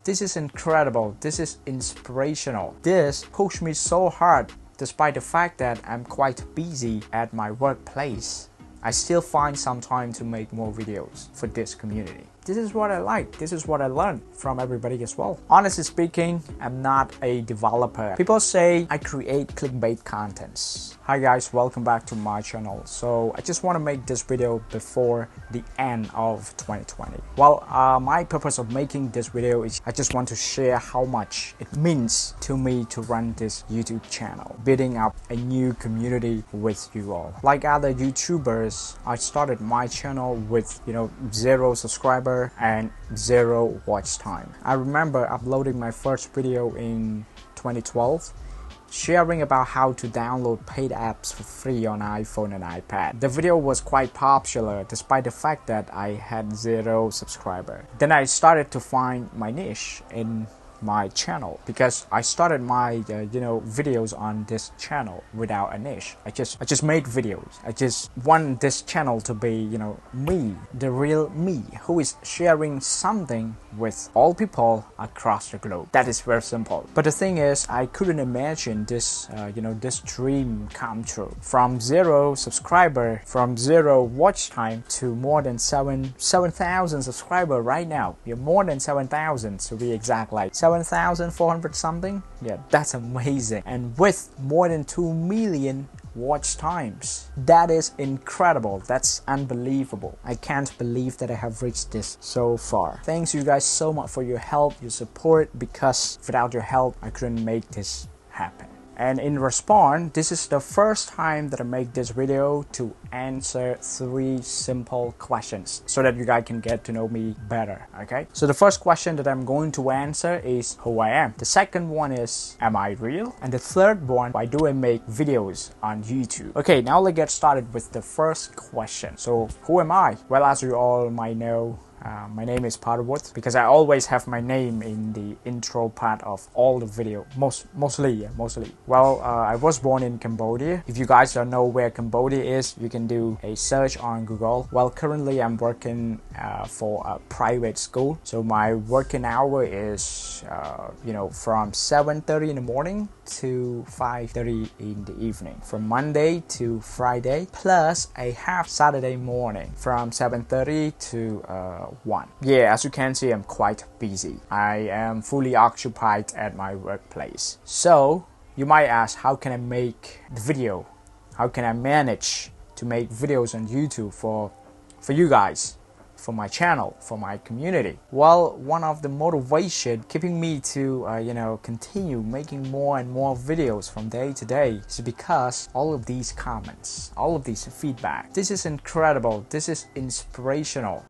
This is incredible. This is inspirational. This pushed me so hard despite the fact that I'm quite busy at my workplace. I still find some time to make more videos for this community. This is what I like. This is what I learned from everybody as well. Honestly speaking, I'm not a developer. People say I create clickbait contents. Hi guys, welcome back to my channel. So I just want to make this video before the end of 2020. Well, my purpose of making this video is I just want to share how much it means to me to run this YouTube channel, building up a new community with you all. Like other YouTubers, I started my channel with 0 subscribers and 0 watch time. I remember uploading my first video in 2012, sharing about how to download paid apps for free on iPhone and iPad. The video was quite popular despite the fact that I had 0 subscribers. Then I started to find my niche in my channel because I started my videos on this channel without a niche. I just made videos. I just want this channel to be me, the real me, who is sharing something with all people across the globe. That is very simple. But the thing is, I couldn't imagine this this dream come true. From 0 subscriber, from 0 watch time to more than 7,000 subscribers right now. You're more than 7,000 to be exact, like 7,400 something. Yeah, that's amazing. And with more than 2 million watch times. That is incredible. That's unbelievable. I can't believe that I have reached this so far. Thanks you guys so much for your help, your support, because without your help, I couldn't make this happen. And in response, this is the first time that I make this video to answer 3 simple questions so that you guys can get to know me better, okay? So the first question that I'm going to answer is who I am. The second one is, am I real? And the third one, why do I make videos on YouTube? Okay, now let's get started with the first question. So who am I? Well, as you all might know, my name is Paravuth because I always have my name in the intro part of all the video, mostly. Well, I was born in Cambodia. If you guys don't know where Cambodia is, you can do a search on Google. Well, currently I'm working for a private school, so my working hour is from 7:30 in the morning to 5:30 in the evening, from Monday to Friday, plus a half Saturday morning from 7:30 to 1. Yeah, as you can see, I'm quite busy. I am fully occupied at my workplace. So you might ask, how can I make the video? How can I manage to make videos on YouTube for you guys, for my channel, for my community? Well, one of the motivation keeping me to continue making more and more videos from day to day is because all of these comments, all of these feedback. This is incredible. This is inspirational.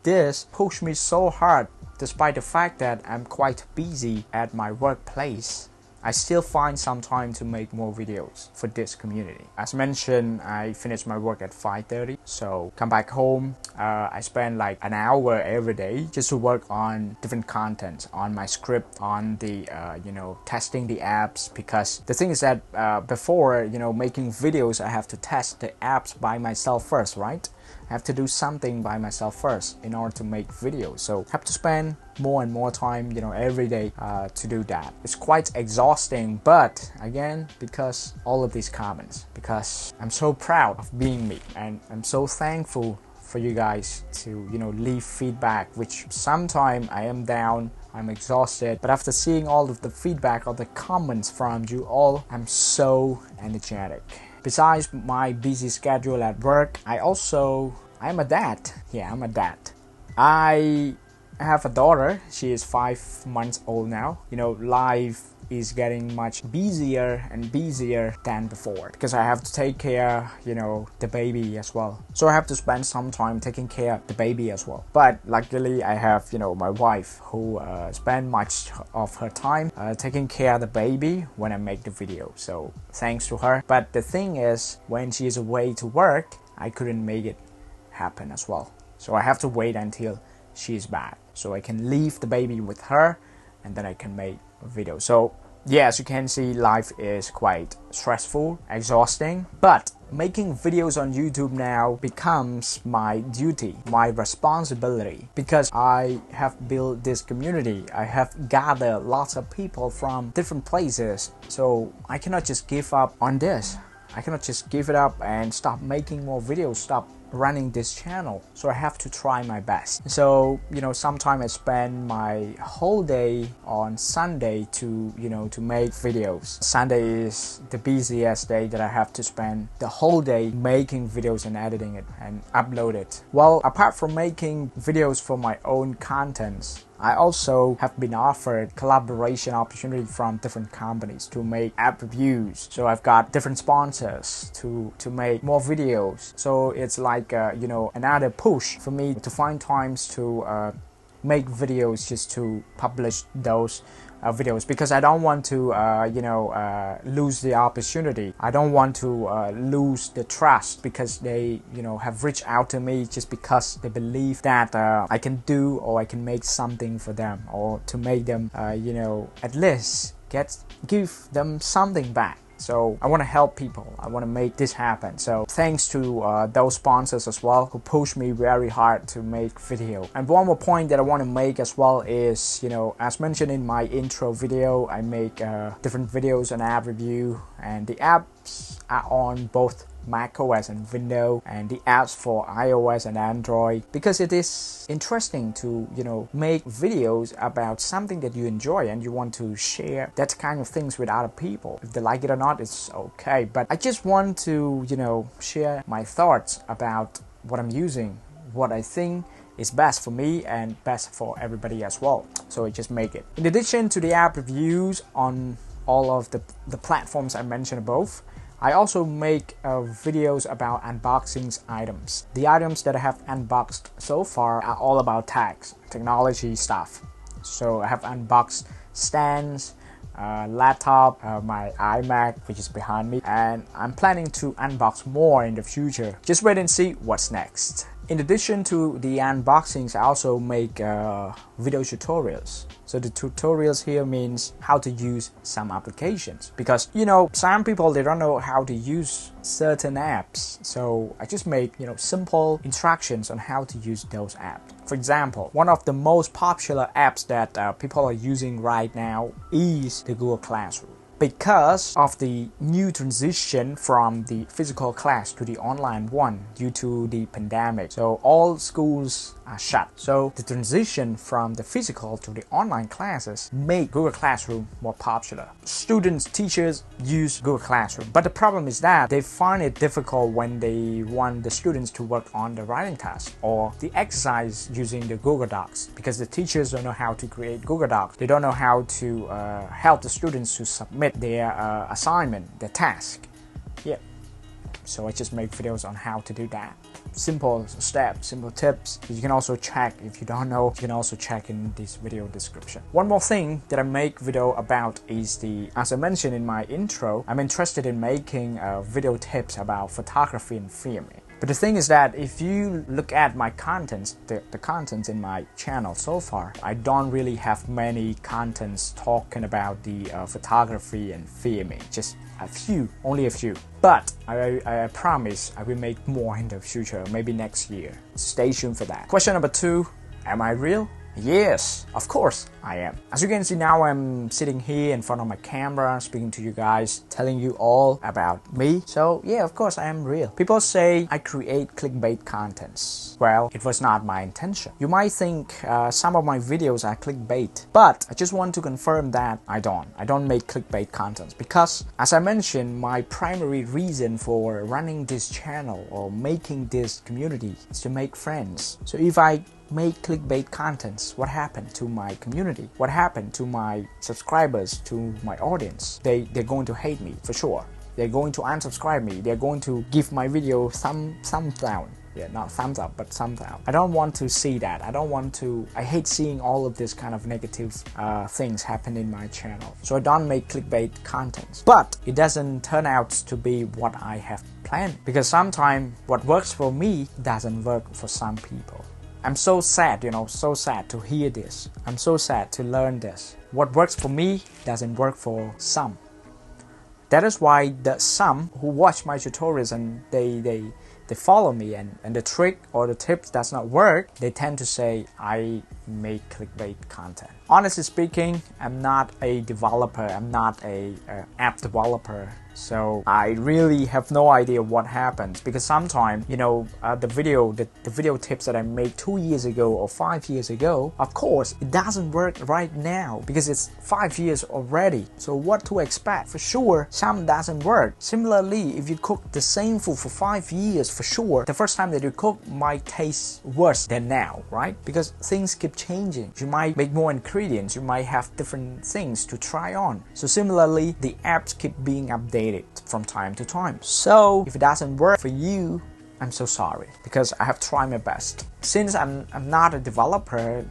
This pushed me so hard despite the fact that I'm quite busy at my workplace. I still find some time to make more videos for this community. As mentioned, I finish my work at 5:30, so come back home. I spend like an hour every day just to work on different content, on my script, on the testing the apps. Because the thing is that before making videos, I have to test the apps by myself first, right? I have to do something by myself first in order to make videos. So I have to spend more and more time, every day to do that. It's quite exhausting, but again, because all of these comments, because I'm so proud of being me, and I'm so thankful for you guys to, leave feedback, which sometimes I am down, I'm exhausted, but after seeing all of the feedback or the comments from you all, I'm so energetic. Besides my busy schedule at work, I'm a dad. Yeah, I'm a dad. I have a daughter. She is 5 months old now. Life is getting much busier and busier than before because I have to take care, the baby as well. So I have to spend some time taking care of the baby as well. But luckily I have, my wife who spend much of her time taking care of the baby when I make the video. So thanks to her. But the thing is, when she is away to work, I couldn't make it happen as well. So I have to wait until she is back so I can leave the baby with her and then I can make a video. So yeah, as you can see, life is quite stressful, exhausting, but making videos on YouTube now becomes my duty, my responsibility, because I have built this community. I have gathered lots of people from different places, so I cannot just give up on this. I cannot just give it up and stop making more videos, stop running this channel. So I have to try my best. So sometimes I spend my whole day on Sunday to make videos. Sunday is the busiest day that I have to spend the whole day making videos and editing it and upload it. Well, apart from making videos for my own contents, I also have been offered collaboration opportunity from different companies to make app reviews. So I've got different sponsors to make more videos. So it's like another push for me to find times to make videos just to publish those videos, because I don't want to lose the opportunity. I don't want to lose the trust because they have reached out to me just because they believe that I can do or I can make something for them, or to make them at least give them something back. So I want to help people. I want to make this happen. So thanks to those sponsors as well who push me very hard to make video. And one more point that I want to make as well is, as mentioned in my intro video, I make different videos on app review, and the apps are on both macOS and Windows, and the apps for iOS and Android, because it is interesting to make videos about something that you enjoy and you want to share that kind of things with other people. If they like it or not, it's okay, but I just want to share my thoughts about what I'm using, what I think is best for me and best for everybody as well. So I just make it. In addition to the app reviews on all of the platforms I mentioned above, I also make videos about unboxing items. The items that I have unboxed so far are all about technology stuff. So I have unboxed stands, laptop, my iMac, which is behind me, and I'm planning to unbox more in the future. Just wait and see what's next. In addition to the unboxings, I also make video tutorials. So the tutorials here means how to use some applications, because some people, they don't know how to use certain apps. So I just make simple instructions on how to use those apps. For example, one of the most popular apps that people are using right now is the Google Classroom. Because of the new transition from the physical class to the online one due to the pandemic. So all schools are shut. So the transition from the physical to the online classes made Google Classroom more popular. Students, teachers use Google Classroom. But the problem is that they find it difficult when they want the students to work on the writing task or the exercise using the Google Docs, because the teachers don't know how to create Google Docs. They don't know how to help the students to submit their assignment, their task. Yeah. So I just make videos on how to do that. Simple steps, simple tips. You can also check, if you don't know, you can also check in this video description. One more thing that I make video about is as I mentioned in my intro, I'm interested in making video tips about photography and filming. But the thing is that if you look at my contents, the contents in my channel so far, I don't really have many contents talking about the photography and filming. Just a few, only a few. But I promise I will make more in the future, maybe next year. Stay tuned for that. Question number 2, am I real? Yes, of course I am. As you can see now, I'm sitting here in front of my camera, speaking to you guys, telling you all about me. So yeah, of course I am real. People say I create clickbait contents. Well, it was not my intention. You might think some of my videos are clickbait, but I just want to confirm that I don't make clickbait contents, because as I mentioned, my primary reason for running this channel or making this community is to make friends. So if I make clickbait contents, what happened to my community? What happened to my subscribers, to my audience? They're going to hate me for sure. They're going to unsubscribe me. They're going to give my video thumbs down. Yeah, not thumbs up, but thumbs down. I don't want to see that. I hate seeing all of this kind of negative things happen in my channel. So I don't make clickbait contents. But it doesn't turn out to be what I have planned. Because sometimes what works for me doesn't work for some people. I'm so sad, so sad to hear this. I'm so sad to learn this. What works for me doesn't work for some. That is why the some who watch my tutorials and they follow me and the trick or the tips does not work, they tend to say I make clickbait content. Honestly speaking, I'm not a developer, I'm not a app developer, so I really have no idea what happens, because sometimes the video tips that I made 2 years ago or 5 years ago, of course it doesn't work right now because it's 5 years already. So what to expect? For sure some doesn't work. Similarly, if you cook the same food for 5 years, for sure the first time that you cook might taste worse than now, right? Because things keep changing. You might make more ingredients, you might have different things to try on. So similarly, the apps keep being updated from time to time. So if it doesn't work for you, I'm so sorry, because I have tried my best. Since I'm not a developer,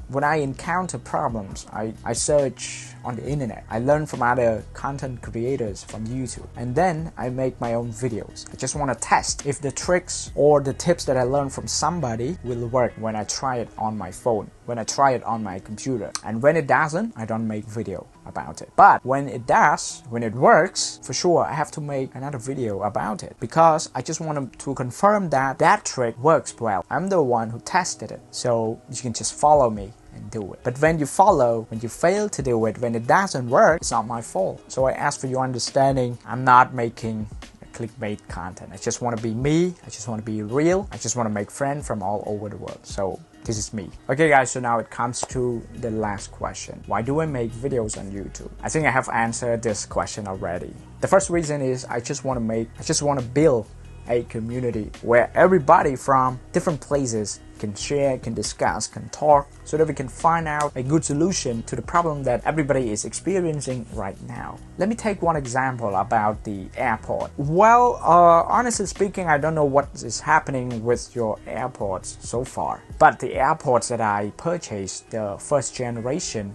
when I encounter problems, I search on the internet. I learn from other content creators from YouTube, and then I make my own videos. I just want to test if the tricks or the tips that I learned from somebody will work when I try it on my phone, when I try it on my computer. And when it doesn't, I don't make video about it. But when it does, when it works, for sure I have to make another video about it, because I just want to confirm that that trick works well. I'm the one who tested it, so you can just follow me and do it. But when you follow, when you fail to do it, when it doesn't work, it's not my fault. So I ask for your understanding. I'm not making clickbait content. I just want to be me. I just want to be real. I just want to make friends from all over the world. So this is me. Okay guys, so now it comes to the last question. Why do I make videos on YouTube? I think I have answered this question already. The first reason is I just want to build a community where everybody from different places can share, can discuss, can talk, so that we can find out a good solution to the problem that everybody is experiencing right now. Let me take one example about the airport. Well, honestly speaking, I don't know what is happening with your airports so far, but the airports that I purchased, the first generation,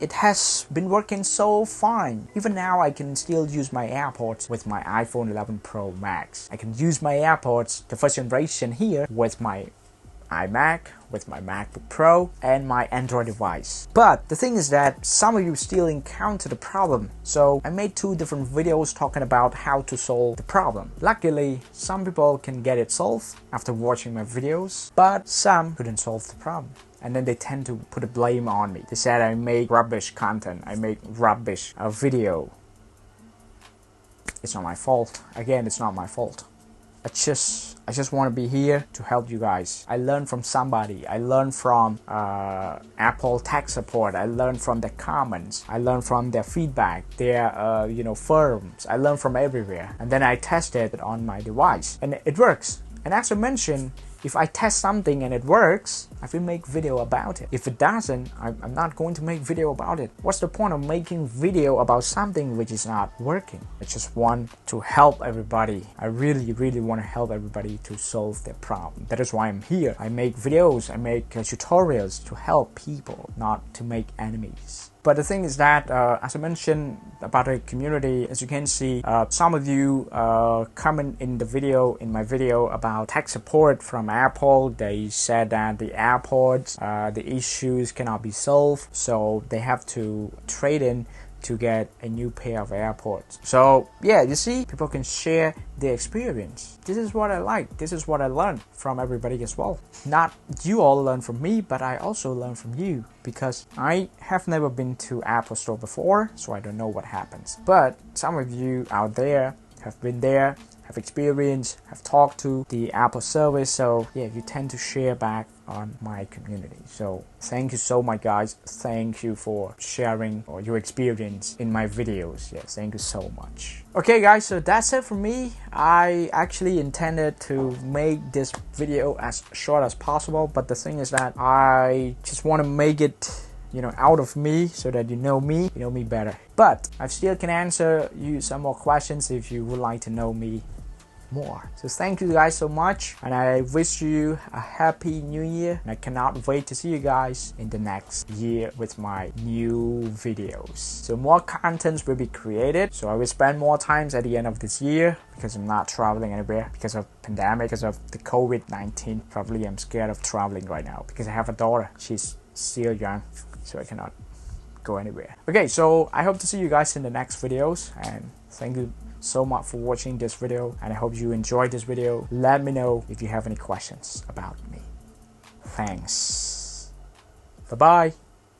it has been working so fine. Even now I can still use my airports with my iPhone 11 Pro Max. I can use my airports, the first generation here, with my iMac, with my MacBook Pro and my Android device. But the thing is that some of you still encounter the problem. So I made 2 different videos talking about how to solve the problem. Luckily, some people can get it solved after watching my videos, but some couldn't solve the problem. And then they tend to put the blame on me. They said I make rubbish content, I make rubbish video. It's not my fault. Again, it's not my fault. I just want to be here to help you guys. I learned from somebody. I learned from Apple tech support. I learned from their comments. I learned from their feedback, their forums. I learned from everywhere, and then I tested it on my device, and it works. And as I mentioned, if I test something and it works, I will make video about it. If it doesn't, I'm not going to make video about it. What's the point of making video about something which is not working? I just want to help everybody. I really want to help everybody to solve their problem. That is why I'm here. I make videos, I make tutorials to help people, not to make enemies. But the thing is that, as I mentioned about the community, as you can see, some of you comment in my video about tech support from Apple. They said that the airports, the issues cannot be solved, so they have to trade in to get a new pair of AirPods. So yeah, you see, people can share their experience. This is what I like. This is what I learned from everybody as well. Not you all learn from me, but I also learn from you, because I have never been to Apple Store before, so I don't know what happens. But some of you out there, have been there, have experienced, have talked to the Apple service. So yeah, you tend to share back on my community. So thank you so much, guys. Thank you for sharing or your experience in my videos. Yeah, thank you so much. Okay guys, so that's it for me. I actually intended to make this video as short as possible, but the thing is that I just want to make it, you know, out of me so that you know me better. But I still can answer you some more questions if you would like to know me more. So thank you guys so much, and I wish you a happy new year, and I cannot wait to see you guys in the next year with my new videos. So more contents will be created, so I will spend more times at the end of this year because I'm not traveling anywhere because of pandemic, because of the COVID-19. Probably I'm scared of traveling right now because I have a daughter. She's still young, so I cannot go anywhere. Okay, so I hope to see you guys in the next videos, and thank you so much for watching this video, and I hope you enjoyed this video. Let me know if you have any questions about me. Thanks. Bye bye.